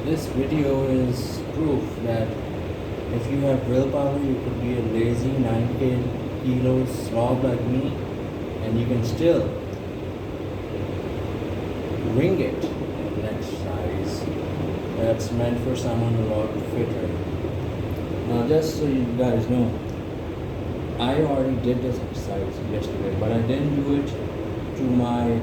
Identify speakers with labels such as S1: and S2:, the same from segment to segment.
S1: This video is proof that if you have willpower, you could be a lazy 9 kilos slob like me, and you can still wing it in an exercise that's meant for someone a lot fitter. Now, just so you guys know, I already did this exercise yesterday, but I didn't do it to my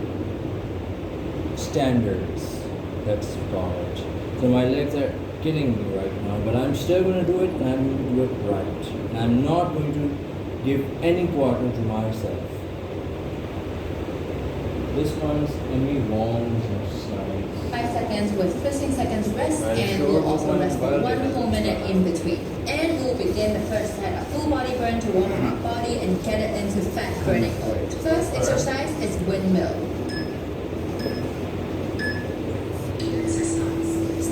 S1: standards, let's call it. So my legs are killing me right now, but I'm still going to do it, and I'm going to do it right. And I'm not going to give any quarter to myself. This one's Emmy Wong's exercise.
S2: 5 seconds with 15 seconds rest,
S1: Right,
S2: and
S1: sure,
S2: we'll also
S1: one
S2: rest for
S1: while
S2: 1
S1: they
S2: whole
S1: can
S2: minute
S1: start.
S2: in between. And we'll begin the first set of full body burn to warm up our body and get it into fat burning mode. First exercise is windmill.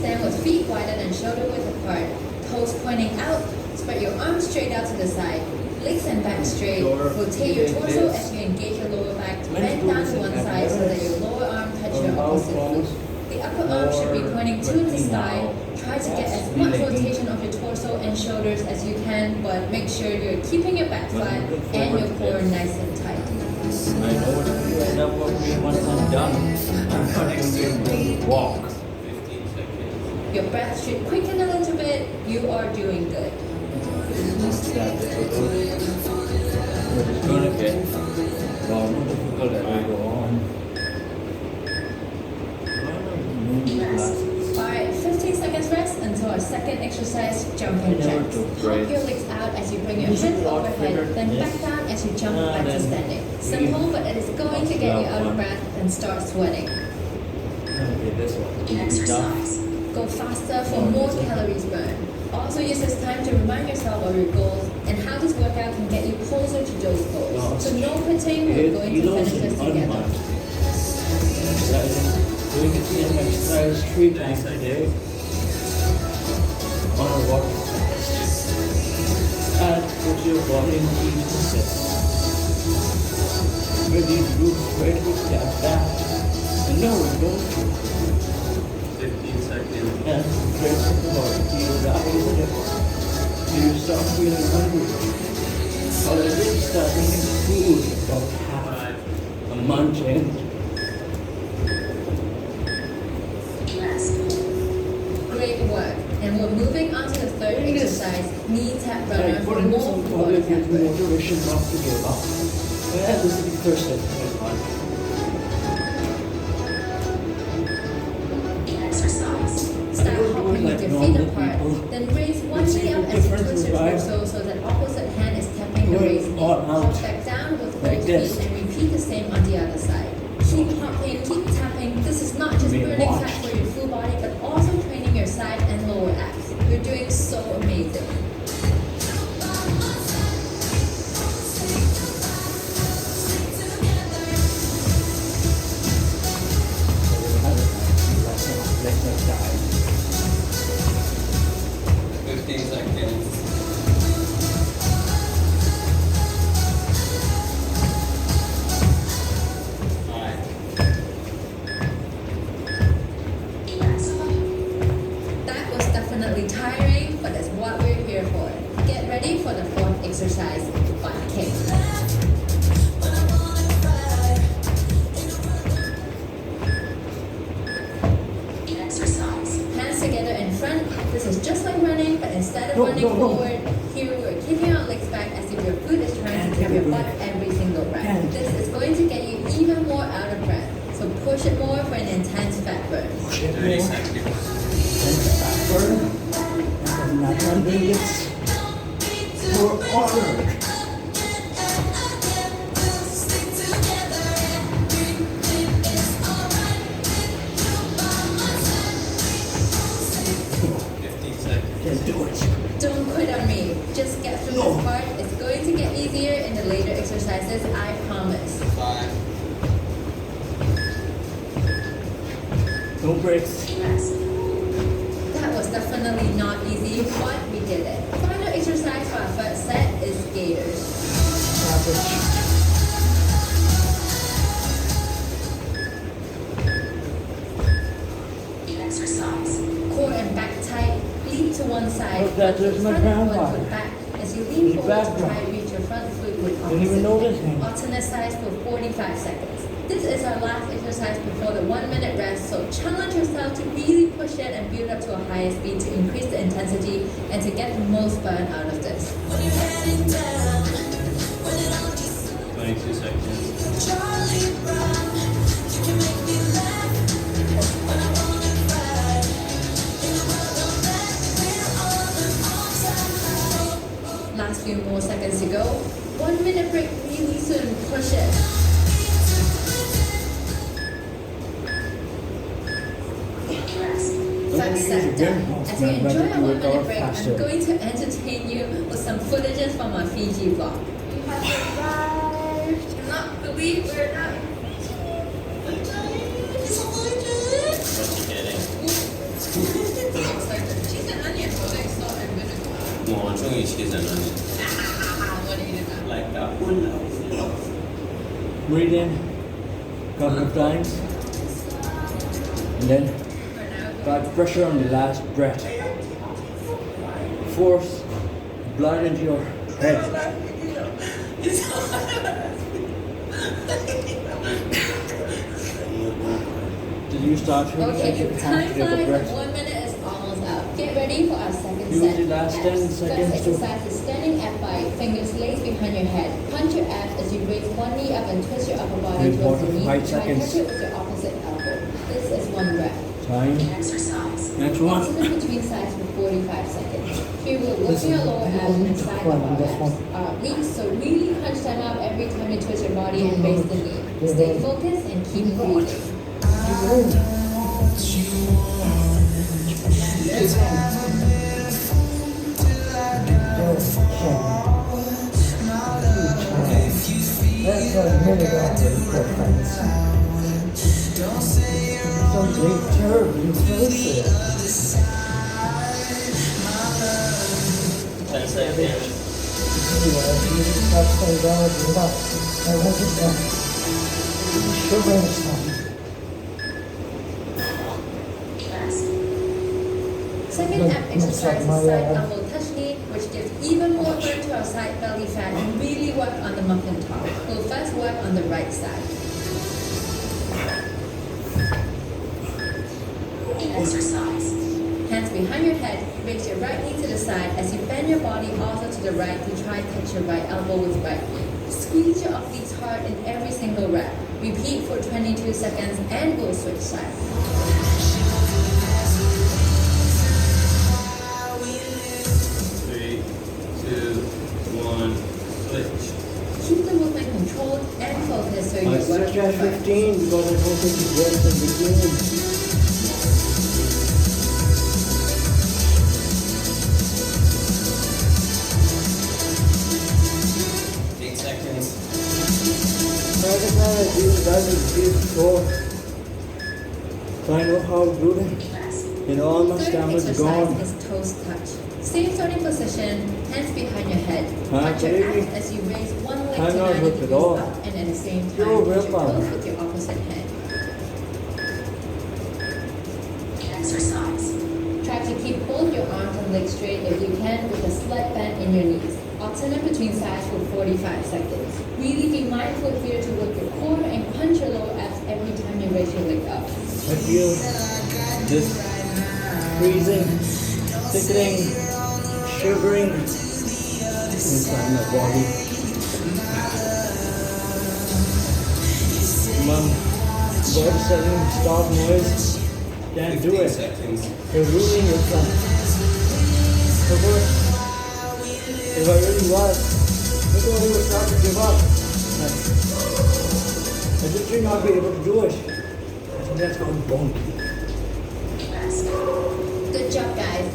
S2: Stand with feet wider than shoulder width apart, toes pointing out, spread your arms straight out to the side, legs and back straight, rotate your torso as you engage your lower back, bend down to one side so that your lower arm touches your opposite foot. The upper arm should be pointing to the sky. Try to get as much rotation of your torso and shoulders as you can, but make sure you're keeping your back flat and your core nice and tight.
S1: I know what to end up with once I'm done. I'm not going to be able to walk.
S2: Your breath should quicken a little bit. You are doing good.
S1: It's going to get a lot more difficult as we go on.
S2: Alright, 15 seconds rest until our second exercise, jumping jacks. Hop your legs out as you bring your hands overhead, then back down as you jump back to standing. Simple, but it is going to get you out of breath and start sweating.
S1: Okay, this one.
S2: Exercise. Go faster for more calories burned. Also use this time to remind yourself of your goals and how this workout can get you closer to those goals. So no quitting, we're going to finish this together.
S1: Doing it in exercise 3 times a day on a walking fast. And put your body in each set. Ready to do straight with that. And no, don't
S3: 15 seconds.
S1: and dress the body. Feel the eyes and everything. Do you start feeling hungry? Already start eating food about half a month in.
S2: Great work. And we're moving on to the third exercise, knee tap runner
S1: Like
S2: for
S1: putting this
S2: more
S1: on
S2: body
S1: public
S2: fat
S1: gives me
S2: burn.
S1: motivation not to give up. Yeah, this is the first step.
S2: Start hopping with your feet
S1: normal
S2: apart.
S1: people.
S2: Then raise one
S1: Let's
S2: knee
S1: see
S2: up
S1: the
S2: as you
S1: difference
S2: twist
S1: in
S2: your
S1: vibe.
S2: torso so that opposite hand is tapping the
S1: Going
S2: raised knee.
S1: all out.
S2: Hop back down with
S1: Like
S2: both
S1: this.
S2: feet and repeat the same on the other side. Keep hopping, keep tapping. This is not just
S1: Being
S2: burning fat
S1: watched.
S2: for your full body, but also training your side and lower abs. You're doing so amazing.
S1: Let's not die.
S3: 15 seconds.
S2: That was definitely tiring, but that's what we're here for. Get ready for the fourth exercise, butt kick. Hands together in front. This is just like running, but instead of running forward, here we're kicking our legs back as if your foot is trying to grab your butt every single rep. This is going to get you even more out of breath. So push it more for an intense fat burn.
S3: 30 seconds.
S1: I'm not done doing this for honor. Just do it.
S2: Don't quit on me. Just get through this part. It's going to get easier in the later exercises, I promise.
S3: 5.
S1: No breaks.
S2: That was definitely not easy, but we did it. Final exercise for our first set is gators.
S1: Average.
S2: Core and back tight. Lean to one side.
S1: Look, that
S2: one
S1: is
S2: foot
S1: my
S2: front,
S1: grandpa.
S2: one foot back. As you lean
S1: He's
S2: forward to
S1: back
S2: try
S1: now.
S2: to reach your front foot with
S1: Didn't even
S2: opposite
S1: notice
S2: hand.
S1: him.
S2: Alternate sides for 45 seconds. This is our last exercise before the 1 minute rest, so challenge yourself to really push it and build up to a higher speed to increase the intensity and to get the most burn out of this.
S3: 22 seconds.
S2: Last few more seconds to go. 1 minute break really soon. Push it. Five seconds done. As you enjoy our 1 minute break, I'm going to entertain you with some footages from our Fiji vlog. We have arrived. Do not believe we're not.
S3: What's he getting?
S2: Cheese and onion, like salt and vinegar.
S3: 我中意 cheese and onion.
S2: What do you do?
S3: Like that one.
S1: Breathe in a couple of times. And then got pressure on the last breath. Force blood into your head. Did you start feeling like
S2: Okay,
S1: you
S2: the
S1: have
S2: time
S1: to take a
S2: flies
S1: breath?
S2: and 1 minute is almost up. Get ready for our second
S1: Use
S2: set.
S1: the last 10
S2: Abs.
S1: seconds
S2: First
S1: to-
S2: exercise is standing F5, fingers laid behind your head. Punch your abs as you raise one knee up and twist your upper body
S1: Wait,
S2: towards
S1: what?
S2: your knee.
S1: 5
S2: Try
S1: seconds.
S2: touch it with your opposite elbow. This is one rep.
S1: Time. Next one.
S2: Alternate between sides for 45 seconds. Here we'll work your lower abs and side of our abs. Our obliques, so really punch them out every time you twist your body and raise the knee. Stay focused and keep breathing.
S4: That's a minute after the friends. Don't be terribly close.
S3: 10 seconds.
S4: 他碰到领导，I want to say, show them some.
S2: Second ab exercise is side elbow touch knee, which gives even more burn to our side belly fat and really work on the muffin top. We'll first work on the right side. Hands behind your head, raise your right knee to the side as you bend your body also to the right to try touch your right elbow with right knee. Squeeze your obliques hard in every single rep. Repeat for 22 seconds and we'll switch sides.
S3: 3, 2, 1, switch.
S2: Keep the movement controlled and focused so you
S1: I
S2: work
S1: stretch at
S2: right.
S1: 15 because I don't think you get the beginning. So I know how to do that. You know, all my
S2: Third
S1: stamina's
S2: exercise
S1: gone.
S2: is toes touch. Same starting position, hands behind your head.
S1: Huh,
S2: Touch your
S1: baby?
S2: abs as you raise one leg
S1: I'm
S2: to
S1: not
S2: 90
S1: hooked at
S2: degrees
S1: all.
S2: up and at the same time
S1: You're
S2: touch your
S1: willpower.
S2: toes with your opposite hand. Try to keep both your arms and legs straight if you can with a slight bend in your knees. Alternate between sides for 45 seconds. Really be mindful here to work your core and punch your lower abs every time you raise your leg up.
S1: I feel this freezing, thickening, shivering inside my body. Mom, body saying stop noise. Can't do
S3: 15
S1: it.
S3: seconds.
S1: You're ruining yourself. So what? If I really was, look what he would start to give up. Like, I just would not be able to do it. I think that's called bonky.
S2: Good job, guys.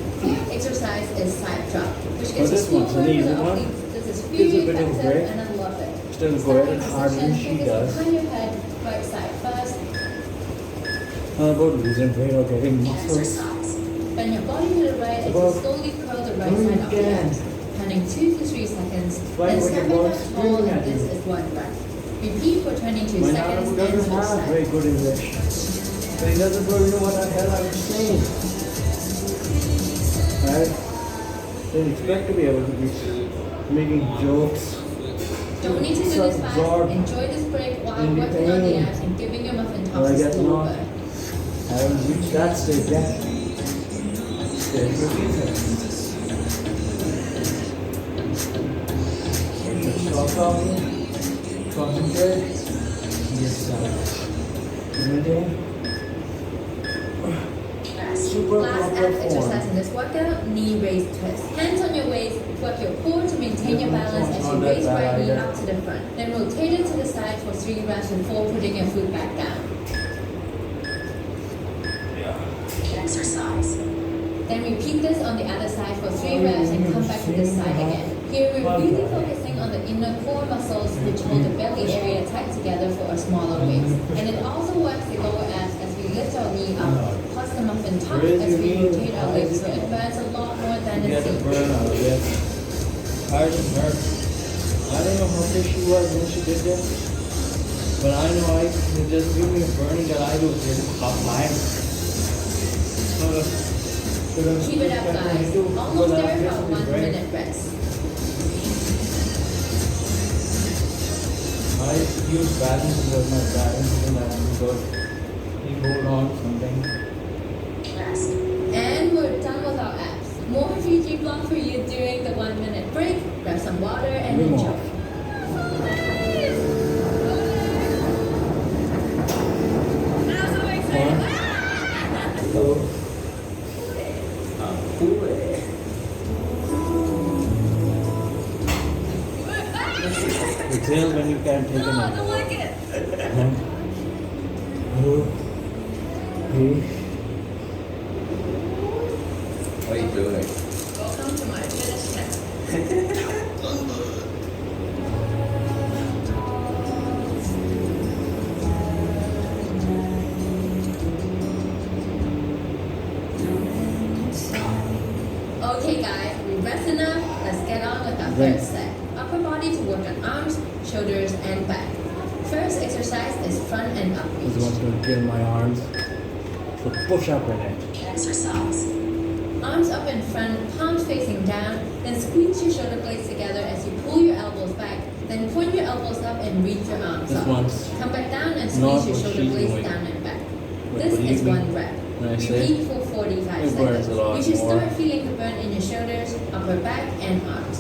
S2: Exercise is side drop, which
S1: Oh,
S2: gets
S1: this
S2: you
S1: one's an
S2: forward
S1: easy
S2: with the
S1: one.
S2: obliques. This is
S1: Gives a
S2: really
S1: bit of a
S2: effective
S1: break.
S2: and I love it.
S1: Still go
S2: Starting
S1: ahead harder than
S2: position,
S1: she
S2: fingers
S1: does.
S2: behind your head, right side first.
S1: How about losing weight or getting muscles?
S2: Bend your body to the right as you
S1: Well,
S2: slowly curl the right
S1: do it
S2: side up
S1: again.
S2: counting 2 to 3 seconds.
S1: Why
S2: Then
S1: would
S2: stand
S1: your
S2: back
S1: boss
S2: up
S1: screaming
S2: tall and
S1: at
S2: this
S1: you?
S2: is one rep. Repeat for 22
S1: My
S2: seconds
S1: dad
S2: and
S1: doesn't
S2: switch
S1: have
S2: sides.
S1: very good English. So he doesn't really know what the hell I'm saying. They expect to be able to be making jokes.
S2: Don't need to do this fast.
S1: Absorb
S2: Enjoy this break while
S1: in the
S2: working on the
S1: pain.
S2: abs and giving your muffin
S1: But
S2: tops
S1: I
S2: a
S1: guess
S2: slow
S1: not.
S2: burn.
S1: I haven't reached that stage yet. Stage repeater. Stop talking. Concentrate. Yes, Breathing. Super
S2: Last
S1: proper
S2: ab exercise
S1: form.
S2: in this workout, knee raise twist. Hands on your waist, work your core to maintain your balance as you raise right knee up to the front. Then rotate it to the side for 3 reps before putting your foot back down. Exercise. Then repeat this on the other side for 3 reps and come back to this side again. Here we're really focusing on the inner core muscles which hold the belly area tight together for a smaller waist. And it also works the lower abs as we lift our knee up, plus the muffin top as we rotate our legs, so it burns a lot more than it
S1: Get the
S2: seems.
S1: burn out of it. Hard and hurt. I don't know how big she was when she did this, but I know it just give me a burning that I do with half mine.
S2: Keep it up, guys. Almost there for a 1 minute rest.
S1: I use balance because my balance isn't that good. You hold on to something.
S2: And we're done with our abs. More Fiji block for you during the 1 minute break. Grab some water and
S1: Maybe
S2: enjoy.
S1: more. So, the tail when you can't take it anymore.
S3: What are you doing?
S2: Welcome to my fitness test. Okay guys, we rest enough. Let's get on with our
S1: Right.
S2: first set. Upper body to work on arms, shoulders, and back. First exercise is front and up
S1: This
S2: reach.
S1: one's going to kill my arms. So push up in it.
S2: Exercise. Arms up in front, palms facing down, then squeeze your shoulder blades together as you pull your elbows back, then point your elbows up and reach your arms
S1: This
S2: up.
S1: one's
S2: Come back down and
S1: not
S2: squeeze your
S1: what
S2: shoulder
S1: she's
S2: blades
S1: doing.
S2: down and back.
S1: But
S2: This
S1: believe
S2: is
S1: me,
S2: 1 rep.
S1: when I say
S2: Repeat for 45
S1: it burns
S2: seconds.
S1: a lot
S2: You should
S1: more.
S2: start feeling the burn in your shoulders, upper back, and arms.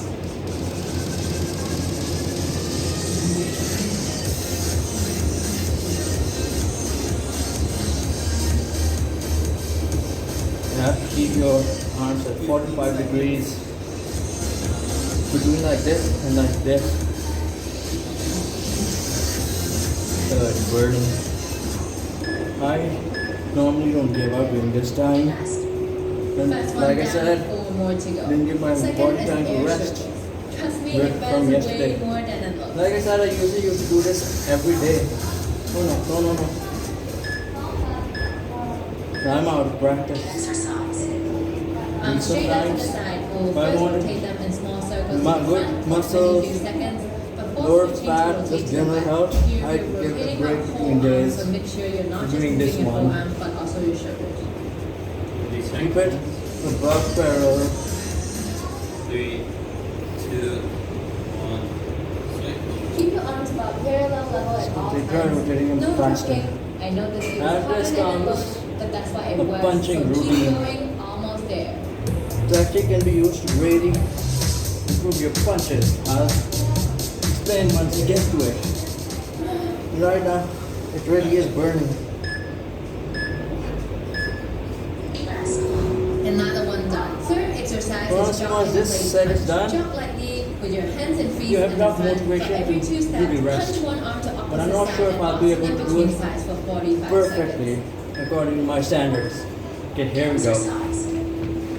S1: You have to keep your arms at 45 degrees. Between like this and like this. So it's burning. I normally don't give up during this time. And
S2: First one
S1: like I
S2: down,
S1: said,
S2: 4 more to go.
S1: didn't give my
S2: Second
S1: body
S2: is
S1: time to
S2: air
S1: rest.
S2: circles. Trust me,
S1: Rest
S2: it
S1: from
S2: burns way
S1: yesterday.
S2: more than it looks.
S1: Like I said, I usually used to do this every day. Oh no. I'm out of practice.
S2: Straight out to the
S1: sometimes
S2: side. We'll
S1: if I
S2: first
S1: wanted
S2: rotate them in small circles.
S1: my
S2: to the
S1: good
S2: front for
S1: muscles,
S2: 22 seconds. But
S1: lower
S2: switching to
S1: fat,
S2: rotate
S1: just
S2: to the
S1: dim it
S2: back.
S1: out.
S2: Here
S1: I'd
S2: we're
S1: give a
S2: rotating
S1: break
S2: our
S1: between
S2: whole
S1: days.
S2: arms, so make sure you're not just
S1: Doing
S2: moving
S1: this
S2: your
S1: one.
S2: forearms, but also your shoulders.
S1: Keep it above parallel.
S3: 3, 2, 1, switch.
S2: Keep your arms about parallel level at all
S1: They try
S2: times.
S1: rotating them
S2: No
S1: faster.
S2: rushing. I know this is
S1: After
S2: harder
S1: this
S2: than it
S1: comes
S2: looks, but that's why it
S1: the
S2: works.
S1: punching
S2: So keep
S1: routine.
S2: going, almost there.
S1: Tactic can be used to really improve your punches. I'll explain once you get to it. Right now, it really is burning.
S2: Another one done. Third exercise
S1: Once
S2: is jump in
S1: this
S2: place
S1: set is
S2: punch.
S1: done,
S2: Jump lightly with your hands and feet
S1: you have
S2: in the
S1: enough
S2: front.
S1: motivation
S2: For every
S1: to
S2: 2
S1: do
S2: steps,
S1: the rest.
S2: punch one arm to opposite
S1: But I'm not
S2: side
S1: sure if
S2: and
S1: I'll be able
S2: alternate
S1: to do
S2: between
S1: it
S2: sides for 45
S1: perfectly
S2: seconds.
S1: according to my standards. Okay, here we go.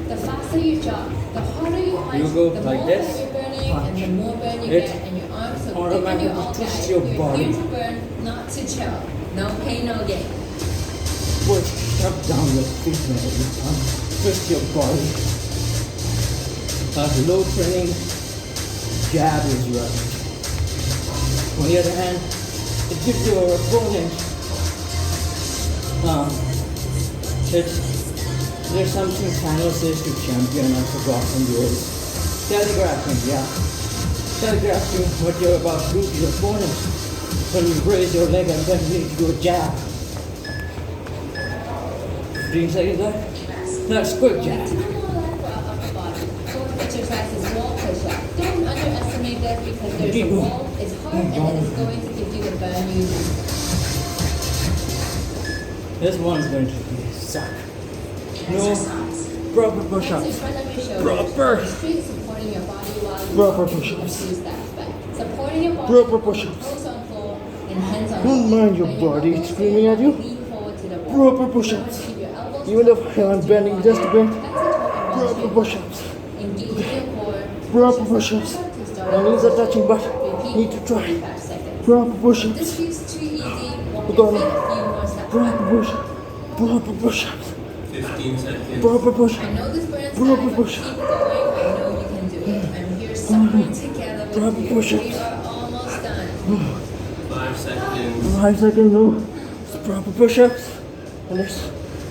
S2: The faster you jump, the harder you punch,
S1: You go
S2: the
S1: like
S2: more
S1: this,
S2: fat you're burning,
S1: punch.
S2: and the more burn you
S1: It
S2: get in your arms. So thicken
S1: automatically
S2: your all
S1: twists
S2: guys.
S1: your
S2: You're
S1: body.
S2: here to burn, not to chill. No pain, no gain.
S1: Push, shut down your feet, man. Twist your body. Low training jab is right. On the other hand, it gives your opponent there's something Thanos says to champion, I forgot some words. Telegraphing, yeah. Telegraphing what you're about to do to your opponent. When you raise your leg and then you need to do a jab. 15 seconds left. That's quick jab.
S2: Two more left for upper body. Fourth exercise is wall push-up. Don't underestimate that because there's a wall. It's hard and it is going to give you the burn you need.
S1: This one's going to be suck. No proper
S2: Hands in
S1: push-ups.
S2: front of your shoulders.
S1: Proper.
S2: Straight supporting your body while you
S1: Proper
S2: walk
S1: push-ups.
S2: a few steps back. Supporting your body.
S1: Proper push-ups.
S2: Toes on floor and hands on
S1: Don't
S2: floor.
S1: mind your
S2: When
S1: body
S2: elbows
S1: screaming at you.
S2: lean forward to the wall.
S1: Proper push-ups.
S2: Keep your elbows
S1: Even if I'm bending just a bit.
S2: Exit toe
S1: Proper
S2: and
S1: push-ups.
S2: engage your core.
S1: Proper push-ups. My knees are touching, but need to try.
S2: 45 seconds.
S1: Proper
S2: If
S1: push-ups.
S2: this feels too easy, walk
S1: We're
S2: your
S1: gonna-
S2: feet a few more steps
S1: Proper
S2: back.
S1: push-ups. Proper push-ups.
S3: 15 seconds.
S1: Proper
S2: I
S1: push-ups.
S2: know this burns
S1: Proper
S2: time, but
S1: push.
S2: keep going. I know you can do it. I'm here suffering together
S1: Proper
S2: with you.
S1: push-ups.
S2: We are almost done.
S3: 5 seconds.
S1: 5 seconds, no. It's proper push-ups. And there's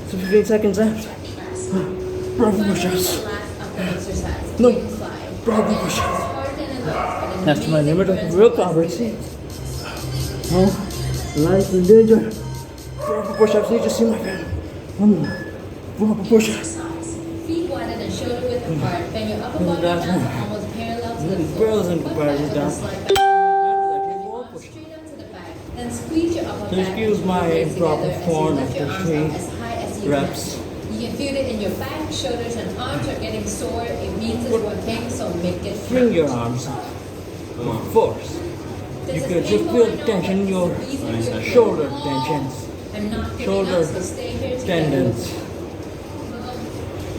S1: 15 seconds left. Proper
S2: Finally,
S1: push-ups.
S2: the last upper exercise.
S1: No.
S2: Wing fly.
S1: Proper
S2: Again,
S1: push-ups.
S2: it's harder than it looks, but an
S1: That's my
S2: amazing
S1: limit of
S2: burn
S1: willpower,
S2: to
S1: it seems. Oh, life in danger. Proper push-ups, need to see my pen. Proper push-ups.
S2: Feet wider than shoulder width apart. Bend your upper body
S1: That's
S2: down
S1: right.
S2: almost parallel to the
S1: Really
S2: floor.
S1: girls in
S2: Butt
S1: comparison
S2: back with a
S1: down.
S2: slight back. Arms straight up to the back. Then squeeze your upper
S1: So
S2: back.
S1: excuse
S2: and
S1: my
S2: legs
S1: improper
S2: together as you
S1: form
S2: lift your
S1: after
S2: arms
S1: 3
S2: up as high as you
S1: reps.
S2: can. You can feel it in your back, shoulders, and arms are getting sore. It means it's working, so make it
S1: Swing your arms up. Force.
S2: This
S1: You
S2: is
S1: can just
S2: painful,
S1: feel
S2: I know,
S1: tension in
S2: but
S1: your
S2: this is easy to do.
S1: shoulder tensions,
S2: I'm not giving
S1: shoulder
S2: up, so stay here together.
S1: tendons.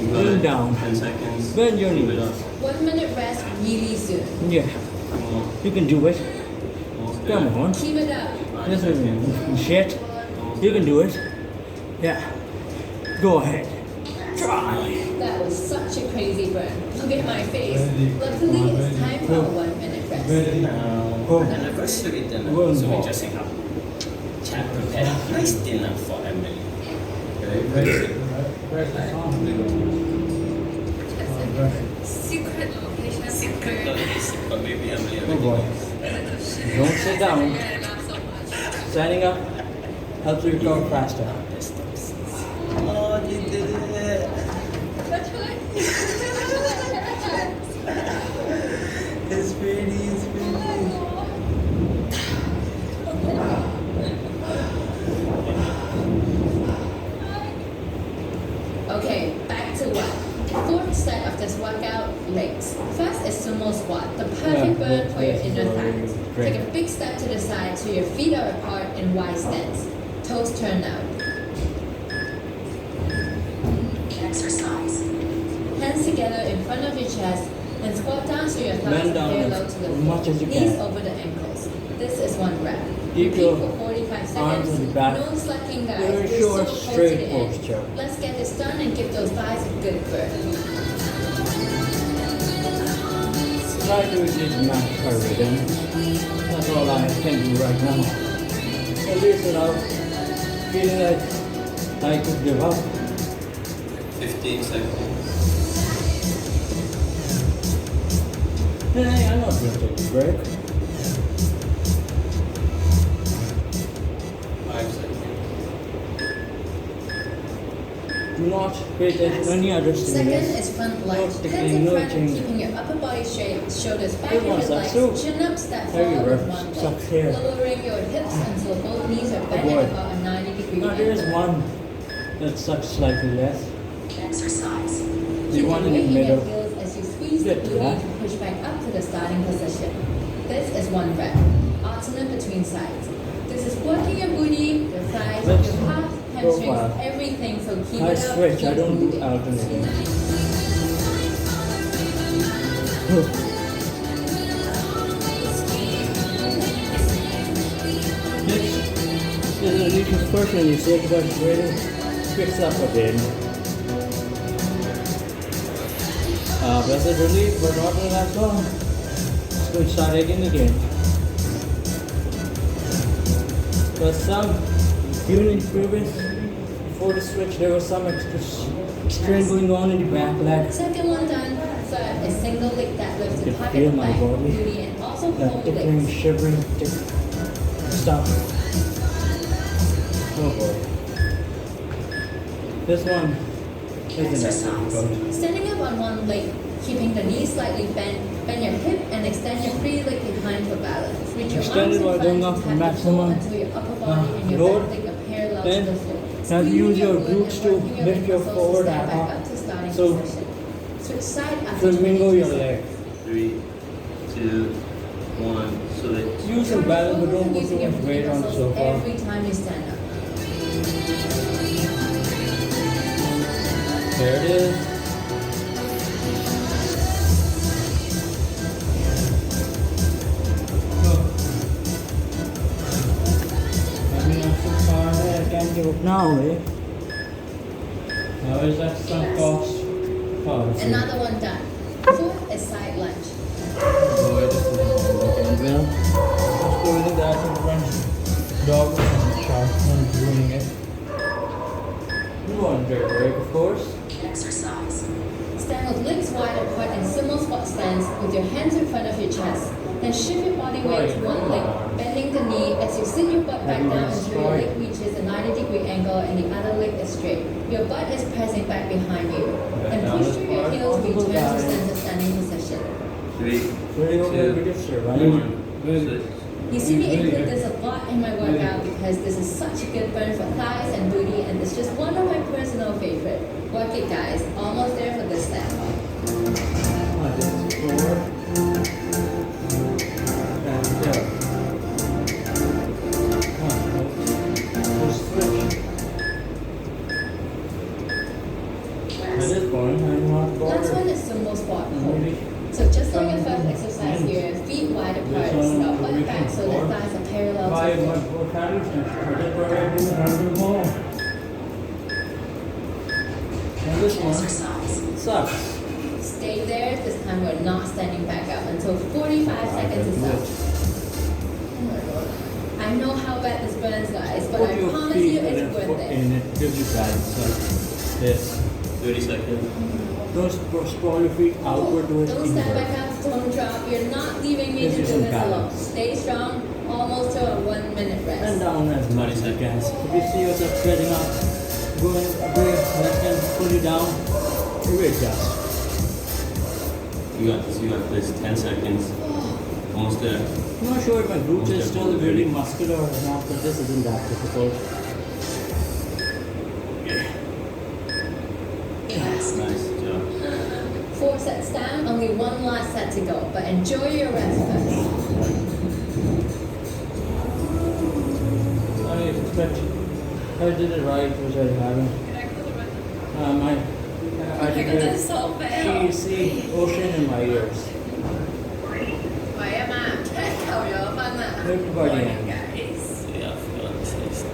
S3: You got
S1: Lean
S3: it.
S1: down.
S3: 10 seconds.
S1: Bend your
S3: Keep it
S1: knees.
S3: up.
S2: 1 minute rest really soon.
S1: Yeah,
S3: Come on.
S1: you can do it.
S3: Almost
S1: Come
S3: there.
S1: on.
S2: Keep it up.
S3: 5
S1: This
S3: seconds.
S1: is shit. You can do it. Yeah. Go ahead. Try.
S2: That was such a crazy burn. Look at my face. Luckily, it's time for a 1 minute rest.
S1: Go.
S3: Anniversary dinner.
S1: One
S3: So we
S1: more.
S3: just have chat prepare a nice dinner for Emily. Okay.
S2: Secret location. Secret.
S3: But maybe Emily.
S1: Good boy. Don't sit down. Standing up helps you recover faster.
S3: Oh, you did it. It's pretty, it's pretty.
S2: Okay, back to what? Fourth set of this workout, legs. First is sumo squat, the perfect
S1: Yeah,
S2: burn for your
S1: that's
S2: inner
S1: very
S2: thighs.
S1: great.
S2: Take a big step to the side so your feet are apart in wide stance. Toes turned out. Exercise. Hands together in front of your chest and squat down so your thighs
S1: Bend
S2: are
S1: down
S2: parallel
S1: as
S2: to the
S1: much as you
S2: Knees
S1: can.
S2: over the ankles. This is one rep.
S1: Keep
S2: Repeat
S1: your
S2: for 45
S1: arms
S2: seconds.
S1: in the back.
S2: No slacking, guys.
S1: Very
S2: We're
S1: short,
S2: so close
S1: straight
S2: to the end.
S1: posture.
S2: Let's get this done and give those thighs a good burn.
S1: Try to just match her rhythm. That's all I can do right now. At least without feeling like I could give up.
S3: 15 seconds.
S1: Hey, I'm not going to take a break.
S3: 5 seconds.
S1: Do not create any other
S2: Second
S1: stimulus.
S2: is front
S1: No
S2: lunge.
S1: sticking,
S2: Hands in
S1: no
S2: front,
S1: change.
S2: keeping your upper body straight, shoulders back
S1: Good
S2: and
S1: one,
S2: relaxed.
S1: Satsu.
S2: Chin up, step
S1: Heavy
S2: forward with
S1: reps,
S2: one
S1: sucks
S2: leg.
S1: here.
S2: Lowering your hips until both knees are bent
S1: boy.
S2: at about a 90-degree
S1: Now there is
S2: angle.
S1: one that sucks slightly less.
S2: Exercise.
S1: The one in the
S2: Keep
S1: middle.
S2: your heels as you squeeze the
S1: Good,
S2: booty
S1: yeah.
S2: to push back up to the starting position. This is one rep. Alternate between sides. This is working your booty, your thighs,
S1: Let's
S2: your calves,
S1: go
S2: hamstrings,
S1: for it.
S2: everything. So keep
S1: I
S2: it up.
S1: switch,
S2: keep
S1: I don't do
S2: moving.
S1: alternating. Next is a little first when you say about really picks up a bit. Blessed relief, but not the last one. It's going to start again. But some, even in previous, before the switch, there was some extra strain going on in the back leg.
S2: Second one done. Third is single leg deadlift
S1: I
S2: to
S1: can
S2: target
S1: feel
S2: the
S1: my
S2: back,
S1: body.
S2: booty, and also
S1: That
S2: hold
S1: tickling,
S2: legs.
S1: shivering, stuff. Oh boy. This one isn't that difficult.
S2: Standing up on one leg, keeping the knees slightly bent, bend your hip and extend your free leg behind for balance. Reach your
S1: Extend
S2: arms
S1: it
S2: in
S1: while
S2: front
S1: going
S2: to
S1: up
S2: tap
S1: to
S2: the
S1: maximum.
S2: floor until your upper body and your
S1: Load.
S2: back leg are parallel
S1: Then
S2: to the floor.
S1: now you use your
S2: Squeezing
S1: glutes to
S2: glute and working
S1: lift your
S2: muscles to
S1: forward
S2: stand
S1: and
S2: back
S1: up.
S2: up to starting
S1: So,
S2: position. Switch side after
S1: Flamingo
S2: 20
S1: your
S2: seconds.
S1: leg.
S3: 3, 2, 1. Select.
S1: Use some balance, but don't put
S2: Using
S1: too
S2: your
S1: much weight on the
S2: muscles
S1: sofa.
S2: every time you stand up.
S1: There it is. I mean, I'm so tired, I can't give up now, eh? How is that sunk cost? Policy.
S2: Another one done. Fourth is side lunge.
S1: Boy, this is looking well. Just closing that in front. Dog was sharp and ruining it. You want a break, of course.
S2: Stand with legs wide apart in sumo squat stance with your hands in front of your chest. Then shift your body weight to one leg, bending the knee as you sit your butt back down until your leg reaches a 90-degree angle and the other leg is straight. Your butt is pressing back behind you. And push through your heels, return to center standing position.
S3: 3,
S1: Really hope that we
S3: 2,
S1: get survived.
S3: 1. Select.
S2: You see me include this a lot in my workout because this is such a good burn for thighs and booty, and it's just one of my personal favorite. Work it, guys. Almost there for this step.
S1: This is forward. And we'll switch. At this point, I'm not
S2: Last
S1: bothered.
S2: one is sumo squat.
S1: Maybe
S2: So just like your first exercise here, feet wide apart, stop butt back so that thighs are parallel to
S1: Five
S2: the floor.
S1: months for calories and that's where I do 100 more. And this one sucks.
S2: Stay there. This time we're not standing back up until 45 seconds is up. I know how bad this burns, guys, but
S1: Put
S2: I
S1: your
S2: promise
S1: feet
S2: you
S1: and
S2: it's
S1: then
S2: worth
S1: foot
S2: it.
S1: in it gives you balance like this.
S3: 30 seconds.
S1: Don't sprawl your feet outward towards
S2: Don't stand back up, don't drop. You're not leaving me
S1: Gives
S2: to
S1: you
S2: do
S1: some
S2: this alone.
S1: balance.
S2: Stay strong, almost to a 1 minute
S1: And
S2: rest.
S1: down as much as you can. If you see yourself spreading out, going away, that can pull you down, readjust.
S3: You got this. You got this. 10 seconds. Almost there.
S1: I'm not sure if my glutes is still really muscular or not, but this isn't that difficult.
S3: Nice job.
S2: 4 sets down, only 1 last set to go, but enjoy your rest first.
S1: I expect I did it right, which I haven't. I did it. See ocean in my ears. Everybody in.
S3: Yeah, I feel like this.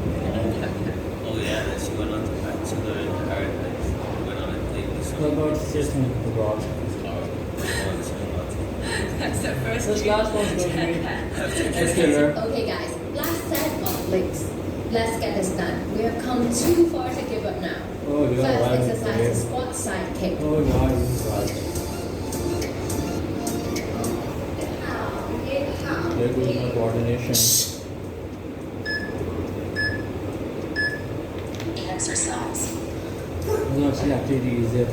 S3: Oh yeah, then she went on to Bachelor in Paradise. Went on a date.
S1: What about system abroad? This last one's going to be a killer.
S2: Okay, guys, last set of legs. Let's get this done. We have come too far to give up now.
S1: Oh, yeah,
S2: First
S1: right.
S2: exercise is squat side kick.
S1: Oh, yeah, this is right. There goes my coordination. I'm not selected easy.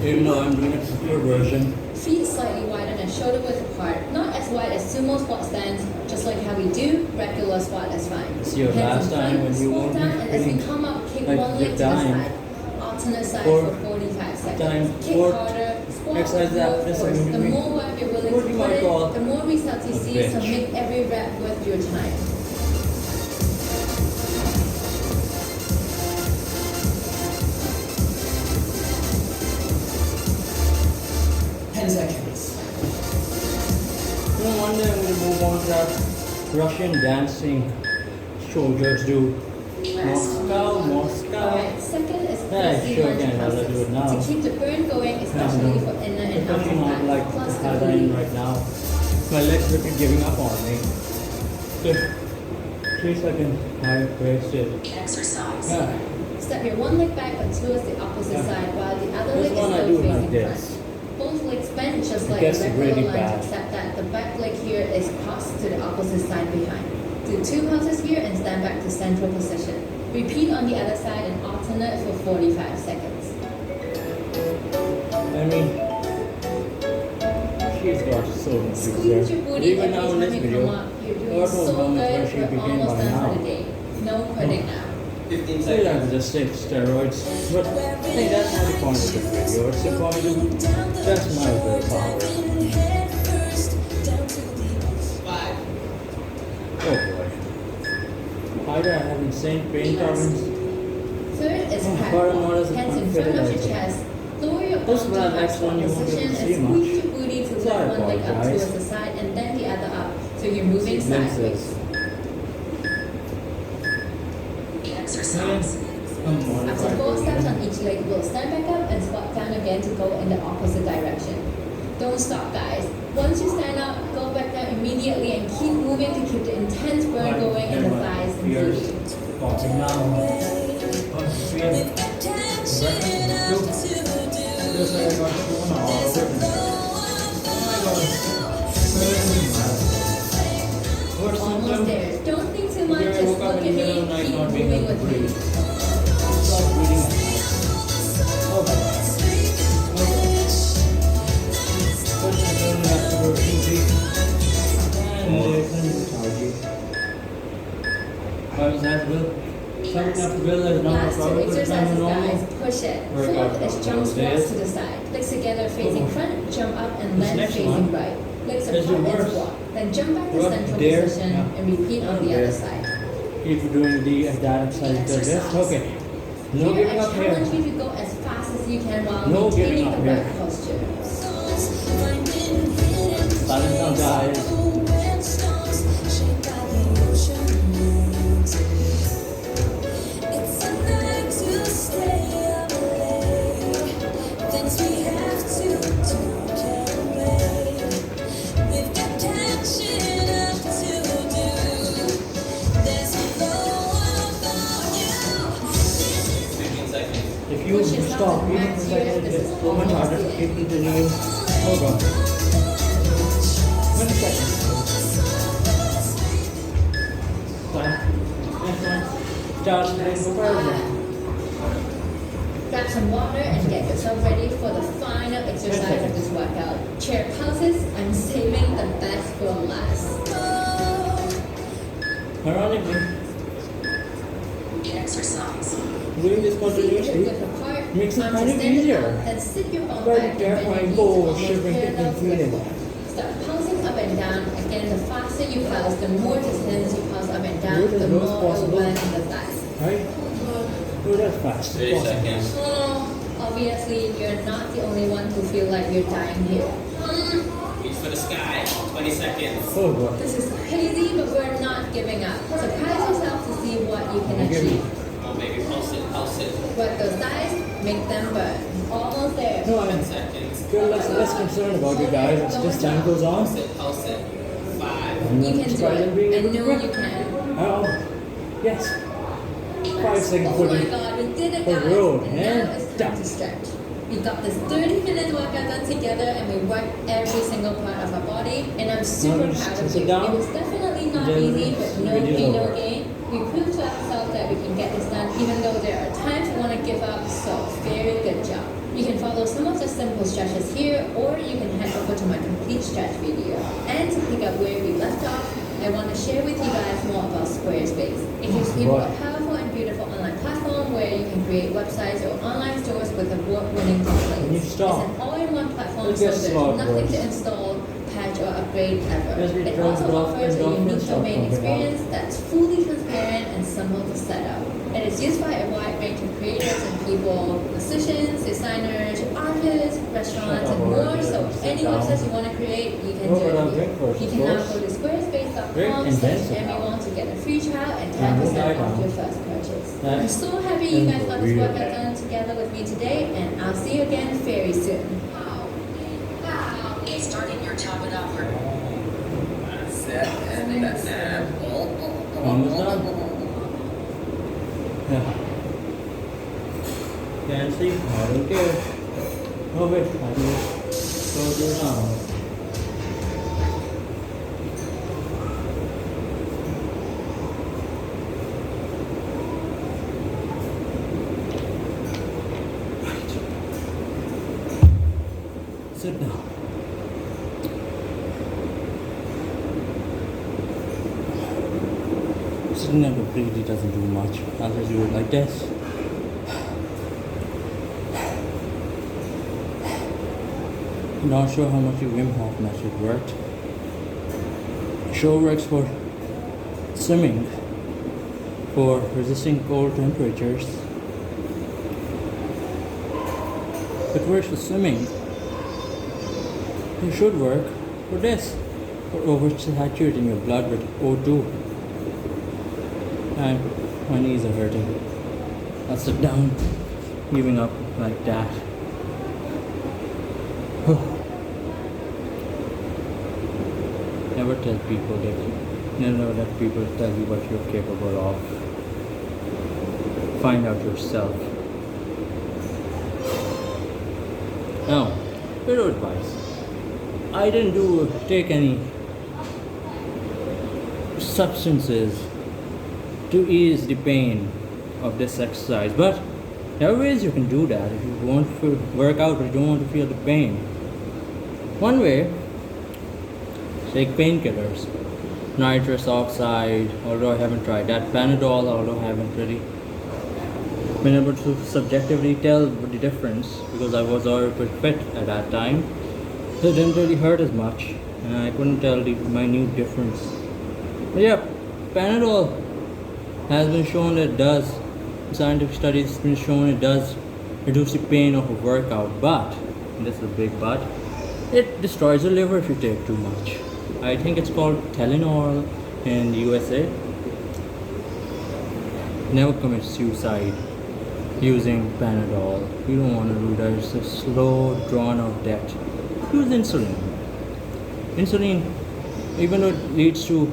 S1: Even though I'm doing a simpler version.
S2: Feet slightly wider than shoulder width apart. Not as wide as sumo squat stance, just like how we do. Regular squat is fine.
S1: It's your
S2: Hands
S1: last
S2: in
S1: time
S2: front,
S1: when you
S2: squat
S1: won't be
S2: down, and as we
S1: feeling
S2: come up, kick
S1: like
S2: one
S1: the
S2: leg to the
S1: time.
S2: side. Alternate side
S1: For
S2: for 45 seconds.
S1: time,
S2: Kick
S1: for
S2: harder, squat
S1: exercise
S2: with more
S1: after this,
S2: force.
S1: I'm
S2: The
S1: doing
S2: more work you're willing
S1: what
S2: to
S1: you
S2: put
S1: might call
S2: in, the more results you
S1: a
S2: see, so
S1: bitch.
S2: make every rep worth your time.
S1: You know, one day I'm going to move on to that Russian dancing soldiers do. Moscow, Moscow.
S2: Alright, second is
S1: Yeah,
S2: flexi
S1: sure
S2: lunge
S1: can. I'll do it now.
S2: To keep the burn going, especially for inner and outer
S1: Especially not
S2: back,
S1: like
S2: plus the
S1: how I'm
S2: booty.
S1: right now. My legs are giving up on me. So, 3 seconds high wasted.
S5: Exercise.
S1: Yeah.
S2: Step your one leg back but towards the opposite
S1: Yeah.
S2: side while the other
S1: This
S2: leg is
S1: one I
S2: still
S1: do
S2: facing
S1: like
S2: front.
S1: this.
S2: Both legs bend just
S1: It
S2: like
S1: gets
S2: a regular
S1: really
S2: lunge,
S1: bad.
S2: except that the back leg here is crossed to the opposite side behind. Do 2 pulses here and stand back to central position. Repeat on the other side and alternate for 45 seconds.
S1: I mean, she's got so much to
S2: Squeeze your booty
S1: Even
S2: every
S1: now in
S2: time
S1: this
S2: you
S1: video,
S2: come up. You're doing
S1: God knows
S2: so
S1: how much
S2: good.
S1: work she
S2: We're
S1: became
S2: almost
S1: by
S2: done
S1: now.
S2: for the day. No quitting now.
S3: 15
S1: So yeah,
S3: seconds.
S1: just take steroids. But hey, that's not the point of this video. It's the point of just my willpower.
S3: 5.
S1: Oh boy. Either I have insane pain tolerance.
S2: Third is
S1: Oh,
S2: cat
S1: bottom one
S2: walk.
S1: is a
S2: Hands in
S1: confident
S2: front of your
S1: idea.
S2: chest. Lower your
S1: This
S2: arms
S1: one,
S2: to
S1: next one, you won't be
S2: position
S1: able to
S2: and
S1: see much.
S2: squeeze your booty to
S1: So I
S2: lift one leg up
S1: apologize.
S2: towards the side and then the other up. So you're moving sideways.
S1: Glimpses.
S5: Exercise.
S1: Come on,
S2: After
S1: if I
S2: 4
S1: go
S2: steps
S1: in.
S2: on each leg, we'll stand back up and squat down again to go in the opposite direction. Don't stop, guys. Once you stand up, go back down immediately and keep moving to keep the intense burn going in the thighs and
S1: Ears
S2: glutes.
S1: popping now. Oh, shit. Just like I got 2 hours. What's
S2: Almost
S1: symptom?
S2: there. Don't think too much,
S1: Okay, I
S2: just
S1: woke up
S2: look
S1: in
S2: at
S1: the middle of the
S2: me,
S1: night
S2: keep
S1: not being
S2: moving
S1: able to
S2: with me.
S1: breathe. Stop breathing at night. Oh my god. First I don't have to go to sleep. And lethargy. How is that, Will? Summing up Will is not a
S2: Last 2
S1: problem, but it's not
S2: exercises,
S1: normal.
S2: guys. Push it.
S1: Workout
S2: Fourth is
S1: from
S2: jump
S1: those
S2: squats
S1: days.
S2: to the side. Legs together facing
S1: Oh.
S2: front, jump up and
S1: This
S2: land
S1: next
S2: facing
S1: one
S2: right. Legs
S1: is the
S2: apart and
S1: worst.
S2: squat. Then jump back to
S1: What?
S2: central
S1: There?
S2: position
S1: Yeah.
S2: and repeat on the
S1: There.
S2: other side.
S1: Keep doing the that exercise to this. Okay. No
S2: Here,
S1: giving
S2: I
S1: up here.
S2: challenge you to go as fast as you can while
S1: No giving
S2: maintaining
S1: up
S2: the
S1: here.
S2: right posture.
S1: Balance down, guys. If you
S2: Push yourself
S1: stop,
S2: to the
S1: even
S2: max
S1: if
S2: here.
S1: I
S2: This
S1: get
S2: is
S1: so much harder to
S2: almost
S1: keep
S2: it.
S1: continuing. Hold on. 1 second. Time. Next one. Start playing comparison.
S2: Grab some water and get yourself ready for the final exercise of this workout. Chair pulses. I'm saving the best for last.
S1: Ironically,
S5: Exercise.
S1: doing this
S2: Feet
S1: continuously
S2: hip width apart.
S1: makes it
S2: Arms
S1: kind of
S2: extended
S1: easier.
S2: out, Then sit your bum
S1: Very
S2: back and bend your
S1: terrifying
S2: knees
S1: goal,
S2: almost
S1: shivering,
S2: parallel
S1: kicking,
S2: to
S1: feeling.
S2: the floor. Start pulsing up and down. Again, the faster you pulse, the more distance you pulse up and down,
S1: Do it as
S2: the
S1: low as
S2: more it will
S1: possible.
S2: burn in the thighs.
S1: Right? Do that fast.
S3: 30 seconds.
S2: Oh, obviously, you're not the only one who feel like you're dying here.
S3: Reach for the sky. 20 seconds.
S1: Oh god.
S2: This is crazy, but we're not giving up. Surprise yourself to see what you can
S1: Okay.
S2: achieve.
S3: Come on, baby. Pulse it. Pulse it.
S2: Work those thighs, make them burn. Almost there.
S1: No,
S3: 10
S1: I'm
S3: seconds.
S1: feel less concerned about you guys as this time goes on.
S3: Pulse it. Pulse it. 5.
S1: I'm
S2: You
S1: not
S2: can do
S1: surprised I'm being
S2: it. I
S1: able to
S2: know
S1: grip.
S2: you can.
S1: Oh, yes. 5 seconds
S2: Oh
S1: for
S2: my
S1: the
S2: god, we did it,
S1: the
S2: guys.
S1: road,
S2: And
S1: and
S2: now it's time
S1: done.
S2: to stretch. We got this 30-minute workout done together and we worked every single part of our body and I'm super
S1: just
S2: proud of
S1: sit
S2: you.
S1: down.
S2: It was definitely not
S1: Then
S2: easy, but no
S1: video's
S2: pain, no
S1: over.
S2: gain. We proved to ourselves that we can get this done even though there are times we want to give up, so very good job. You can follow some of the simple stretches here or you can head over to my complete stretch video. And to pick up where we left off, I want to share with you guys more about Squarespace. It gives people a powerful and beautiful online platform where you can create websites or online stores with award-winning templates.
S1: Can you
S2: It's
S1: stop?
S2: an all-in-one platform,
S1: It
S2: so
S1: gets
S2: there's
S1: slow,
S2: nothing to
S1: boys.
S2: install, patch, or upgrade ever.
S1: Yes, we
S2: It
S1: turned
S2: also
S1: it off
S2: offers a
S1: and off and
S2: unique
S1: stop
S2: domain
S1: pumping out.
S2: experience that's fully transparent and simple to set up. It is used by a wide range of creators and people, musicians, designers, artists, restaurants,
S1: Shut up
S2: and more.
S1: already.
S2: So
S1: Sit
S2: any
S1: down.
S2: websites you want to create, you can
S1: Oh,
S2: do
S1: but I'll
S2: it
S1: drink
S2: here.
S1: first,
S2: You
S1: of
S2: can now
S1: course.
S2: go to
S1: Drink
S2: squarespace.com/everyone to get a free trial and 10%
S1: die
S2: off
S1: down.
S2: your first purchase.
S1: That
S2: I'm so happy you guys got this
S1: really
S2: workout
S1: bad.
S2: done together with me today, and I'll see you again very soon.
S5: Starting your top it up.
S3: Set and then.
S1: Almost done. Yeah. Can't see? I don't care. Oh wait, I do. Close it down. Sit down. Sitting up completely doesn't do much. I'll just do it like this. Not sure how much your Wim Hof method worked. Sure works for swimming, for resisting cold temperatures. If it works for swimming, it should work for this, for oversaturating your blood with O2. And my knees are hurting. I'll sit down, giving up like that. Never tell people that. Never let people tell you what you're capable of. Find out yourself. Now, bit of advice. I didn't take any substances to ease the pain of this exercise, but there are ways you can do that if you want to work out but you don't want to feel the pain. One way, take painkillers, nitrous oxide, although I haven't tried that, Panadol, although I haven't really been able to subjectively tell the difference because I was already fit at that time. So it didn't really hurt as much and I couldn't tell the minute difference. But yeah, Panadol has been shown that it does, scientific studies has been shown it does reduce the pain of a workout, but, and this is a big but, it destroys the liver if you take too much. I think it's called Tylenol in the USA. Never commit suicide using Panadol. You don't want to do that. It's a slow, drawn out death. Use insulin. Insulin, even though it leads to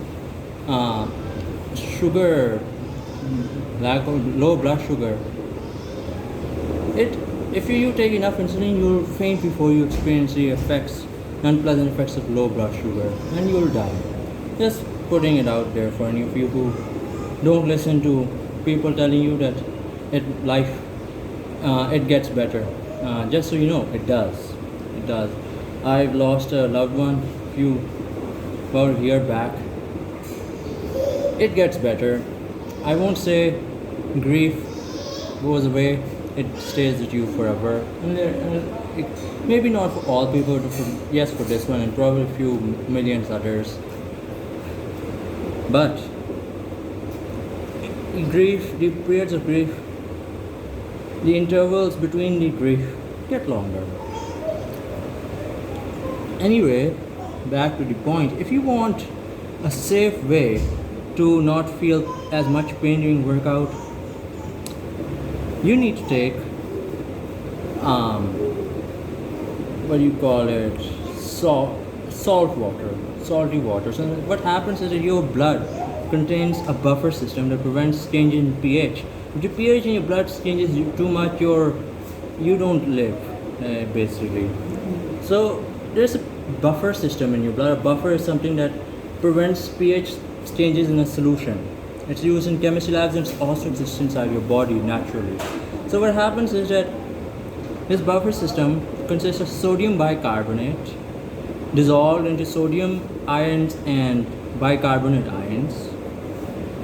S1: sugar, low blood sugar, if you take enough insulin, you'll faint before you experience the unpleasant effects of low blood sugar, and you'll die. Just putting it out there for any of you who don't listen to people telling you that it gets better. Just so you know, it does. It does. I've lost a loved one about a year back. It gets better. I won't say grief goes away. It stays with you forever. And maybe not for all people, but yes, for this one and probably a few millions others. But grief, the periods of grief, the intervals between the grief get longer. Anyway, back to the point. If you want a safe way to not feel as much pain during workout, you need to take salty water. So what happens is that your blood contains a buffer system that prevents change in pH. If the pH in your blood changes too much, you don't live, basically. So there's a buffer system in your blood. A buffer is something that prevents pH changes in a solution. It's used in chemistry labs and it also exists inside your body naturally. So what happens is that this buffer system consists of sodium bicarbonate dissolved into sodium ions and bicarbonate ions,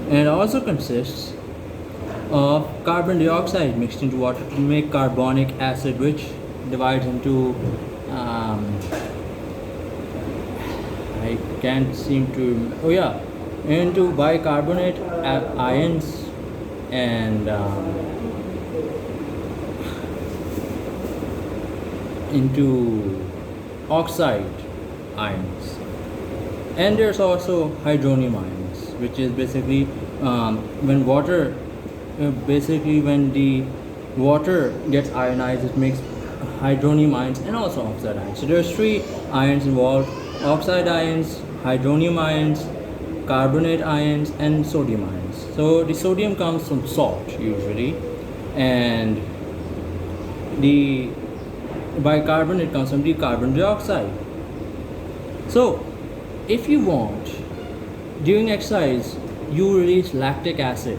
S1: and it also consists of carbon dioxide mixed into water to make carbonic acid, which divides into I can't seem to into bicarbonate ions and into oxide ions. And there's also hydronium ions, which is basically when the water gets ionized, it makes hydronium ions and also oxide ions. So there's three ions involved: oxide ions, hydronium ions, carbonate ions and sodium ions. So the sodium comes from salt usually, and the bicarbonate comes from the carbon dioxide. So if you want, during exercise you release lactic acid,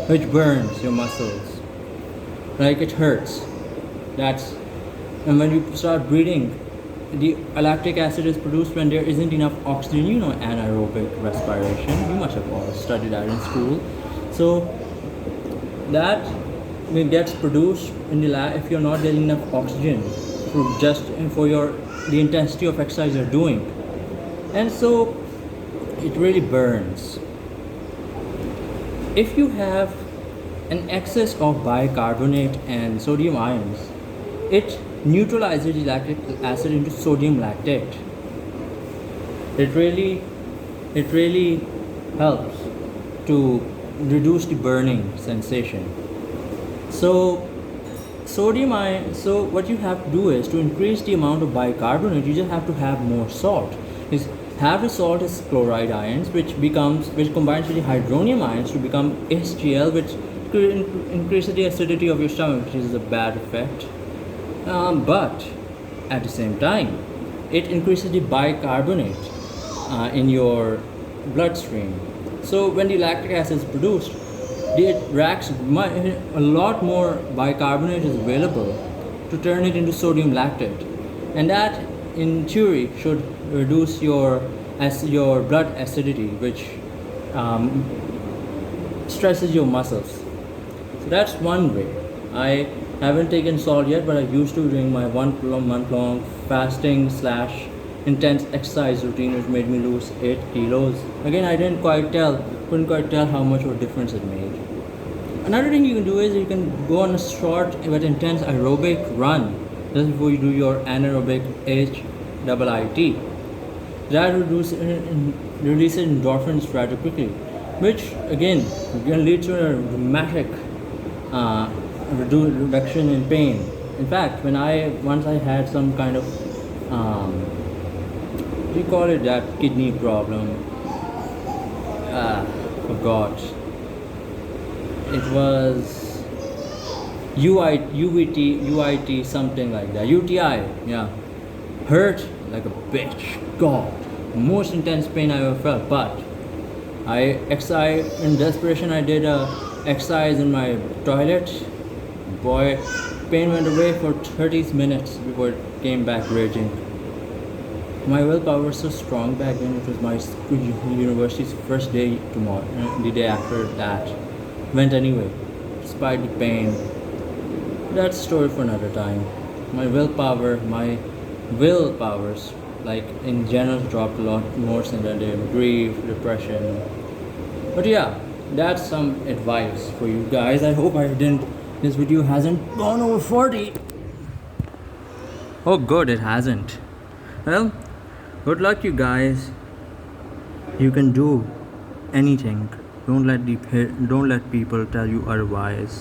S1: which burns your muscles, like it hurts. And when you start breathing, the lactic acid is produced when there isn't enough oxygen. You know, anaerobic respiration, you must have all studied that in school. So that gets produced in the lab if you're not getting enough oxygen for the intensity of exercise you're doing, and so it really burns. If you have an excess of bicarbonate and sodium ions, it neutralizes the lactic acid into sodium lactate. It really helps to reduce the burning sensation. So what you have to do is, to increase the amount of bicarbonate, you just have to have more salt. Half the salt is chloride ions, which combines with the hydronium ions to become HCl, which increases the acidity of your stomach, which is a bad effect. But at the same time, it increases the bicarbonate in your bloodstream. So when the lactic acid is produced, a lot more bicarbonate is available to turn it into sodium lactate, and that in theory should reduce your blood acidity, which stresses your muscles. So that's one way. I haven't taken salt yet, but I used to during my 1 month long fasting / intense exercise routine, which made me lose 8 kilos. Again, I couldn't quite tell how much of a difference it made. Another thing you can do is you can go on a short but intense aerobic run just before you do your anaerobic HIIT. That releases endorphins rather quickly, which again can lead to a dramatic reduction in pain. In fact, once I had some kind of we call it that kidney problem. Forgot. It was UIT, something like that. UTI, yeah. Hurt like a bitch. God, most intense pain I ever felt. But I exercised in desperation. I did a exercise in my toilet. Boy, pain went away for 30 minutes before it came back raging. My willpower was so strong back then. It was my university's first day the day after that. Went anyway, despite the pain. That's a story for another time. My willpowers, like in general, dropped a lot more since that day. Grief, depression. But yeah, that's some advice for you guys. I hope this video hasn't gone over 40. Oh good, it hasn't. Well, good luck you guys. You can do anything. Don't let people tell you otherwise.